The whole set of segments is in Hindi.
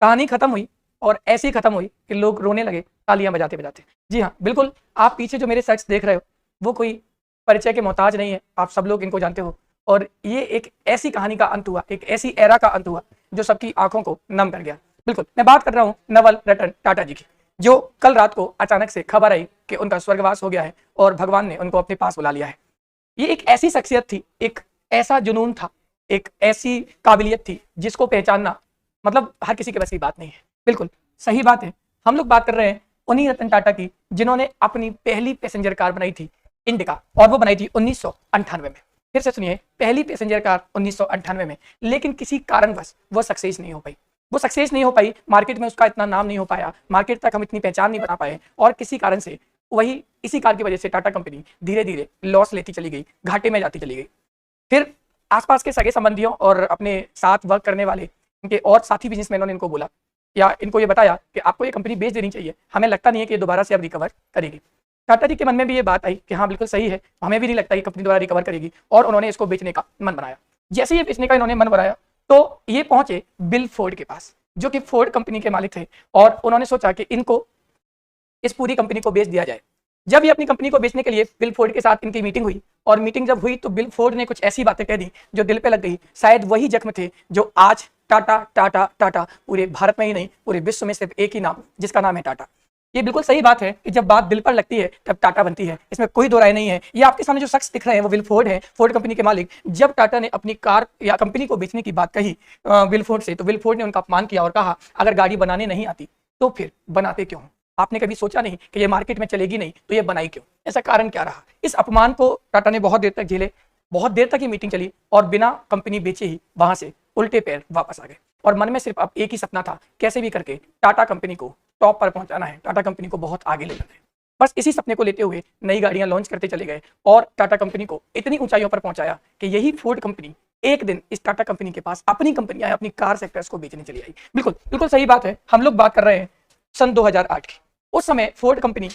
कहानी खत्म हुई और ऐसी ही खत्म हुई कि लोग रोने लगे तालियां बजाते बजाते। जी हाँ, बिल्कुल, आप पीछे जो मेरे शख्स देख रहे हो वो कोई परिचय के मोहताज नहीं है, आप सब लोग इनको जानते हो। और ये एक ऐसी कहानी का अंत हुआ, एक ऐसी एरा का अंत हुआ जो सबकी आंखों को नम कर गया। बिल्कुल, मैं बात कर रहा हूँ नवल रतन टाटा जी की, जो कल रात को अचानक से खबर आई कि उनका स्वर्गवास हो गया है और भगवान ने उनको अपने पास बुला लिया है। ये एक ऐसी शख्सियत थी, एक ऐसा जुनून था, एक ऐसी काबिलियत थी जिसको पहचानना मतलब हर किसी के बस की बात नहीं है। बिल्कुल सही बात है, हम लोग बात कर रहे हैं उन्हीं रतन टाटा की जिन्होंने अपनी पहली पैसेंजर कार बनाई थी इंडिका, और वो बनाई थी 1998 में। फिर से सुनिए, पहली पैसेंजर कार 1998 में, लेकिन किसी कारणवश वो सक्सेस नहीं हो पाई। वो सक्सेस नहीं हो पाई, मार्केट में उसका इतना नाम नहीं हो पाया, मार्केट तक हम इतनी पहचान नहीं बना पाए, और किसी कारण से वही इसी कार की वजह से टाटा कंपनी धीरे धीरे लॉस लेती चली गई, घाटे में जाती चली गई। फिर आसपास के सगे संबंधियों और अपने साथ वर्क करने वाले इनके और साथी बिजनेसमैनों ने इनको बोला या इनको ये बताया कि आपको ये कंपनी बेच देनी चाहिए, हमें लगता नहीं है कि ये दोबारा से अब रिकवर करेगी। टाटा जी के मन में भी ये बात आई कि हाँ बिल्कुल सही है, हमें भी नहीं लगता कि कंपनी दोबारा रिकवर करेगी, और उन्होंने इसको बेचने का मन बनाया। जैसे ये बेचने का इन्होंने मन बनाया तो ये पहुंचे बिल फोर्ड के पास, जो कि फोर्ड कंपनी के मालिक थे, और उन्होंने सोचा कि इनको इस पूरी कंपनी को बेच दिया जाए। जब ये अपनी कंपनी को बेचने के लिए बिल फोर्ड के साथ इनकी मीटिंग हुई, और मीटिंग जब हुई तो बिल फोर्ड ने कुछ ऐसी बातें कह दी जो दिल पे लग गई। शायद वही जख्म थे जो आज टाटा टाटा टाटा पूरे भारत में ही नहीं पूरे विश्व में सिर्फ एक ही नाम, जिसका नाम है टाटा। ये बिल्कुल सही बात है कि जब बात दिल पर लगती है तब टाटा बनती है, इसमें कोई दो राय नहीं है। ये आपके सामने जो शख्स दिख रहे हैं वो विल फोर्ड है, फोर्ड कंपनी के मालिक। जब टाटा ने अपनी कार या कंपनी को बेचने की बात कही विल फोर्ड से, तो विल फोर्ड ने उनका अपमान किया और कहा अगर गाड़ी बनाने नहीं आती तो फिर बनाते क्यों? आपने कभी सोचा नहीं कि ये मार्केट में चलेगी नहीं तो ये बनाई क्यों? ऐसा कारण क्या रहा? इस अपमान को टाटा ने बहुत देर तक झेले, बहुत देर तक ये मीटिंग चली, और बिना कंपनी बेचे ही वहां से उल्टे पैर वापस आ गए। और मन में सिर्फ अब एक ही सपना था, कैसे भी करके टाटा कंपनी को टॉप पर पहुंचाना है, टाटा कंपनी को बहुत आगे ले जाना है। बस इसी सपने को लेते हुए नई गाड़ियां लॉन्च करते चले गए और टाटा कंपनी को इतनी ऊंचाइयों पर पहुंचाया कि यही फोर्ड कंपनी एक दिन इस टाटा कंपनी के पास अपनी कंपनियां, अपनी कार सेक्टर्स को बेचने चली आई। बिल्कुल बिल्कुल सही बात है, हम लोग बात कर रहे हैं सन 2008 की। उस समय फोर्ड कंपनी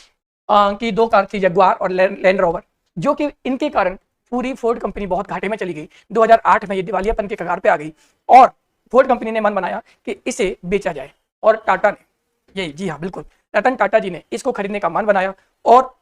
की दो कार थी, जगुआर और लैंड रोवर, जो कि इनके कारण पूरी फोर्ड कंपनी बहुत घाटे में चली गई। 2008 में ये दिवालियापन के कगार पे आ गई, और फोर्ड कंपनी ने मन बनाया कि इसे बेचा जाए, और टाटा ने, ये जी हाँ बिल्कुल, रतन टाटा जी ने इसको खरीदने का मन बनाया और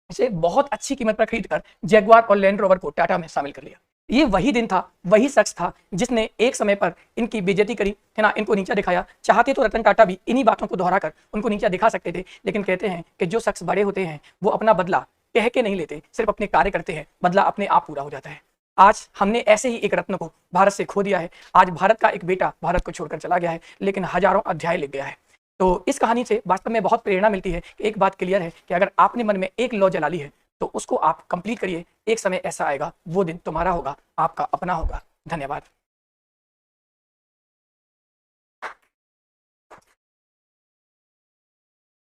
इसे बहुत अच्छी कीमत पर खरीदकर जगुआर और लैंड रोवर को टाटा में शामिल कर लिया। ये वही दिन था, वही शख्स था जिसने एक समय पर इनकी बेइज्जती करी है ना, इनको नीचा दिखाया। चाहते तो रतन टाटा भी इन्हीं बातों को दोहराकर उनको नीचा दिखा सकते थे, लेकिन कहते हैं कि जो शख्स बड़े होते हैं वो अपना बदला कह के नहीं लेते, सिर्फ अपने कार्य करते हैं, बदला अपने आप पूरा हो जाता है। आज हमने ऐसे ही एक रत्न को भारत से खो दिया है। आज भारत का एक बेटा भारत को छोड़कर चला गया है, लेकिन हजारों अध्याय लिख गया है। तो इस कहानी से वास्तव में बहुत प्रेरणा मिलती है। एक बात क्लियर है कि अगर आपने मन में एक लौ जला ली है तो उसको आप कंप्लीट करिए। एक समय ऐसा आएगा, वो दिन तुम्हारा होगा, आपका अपना होगा। धन्यवाद।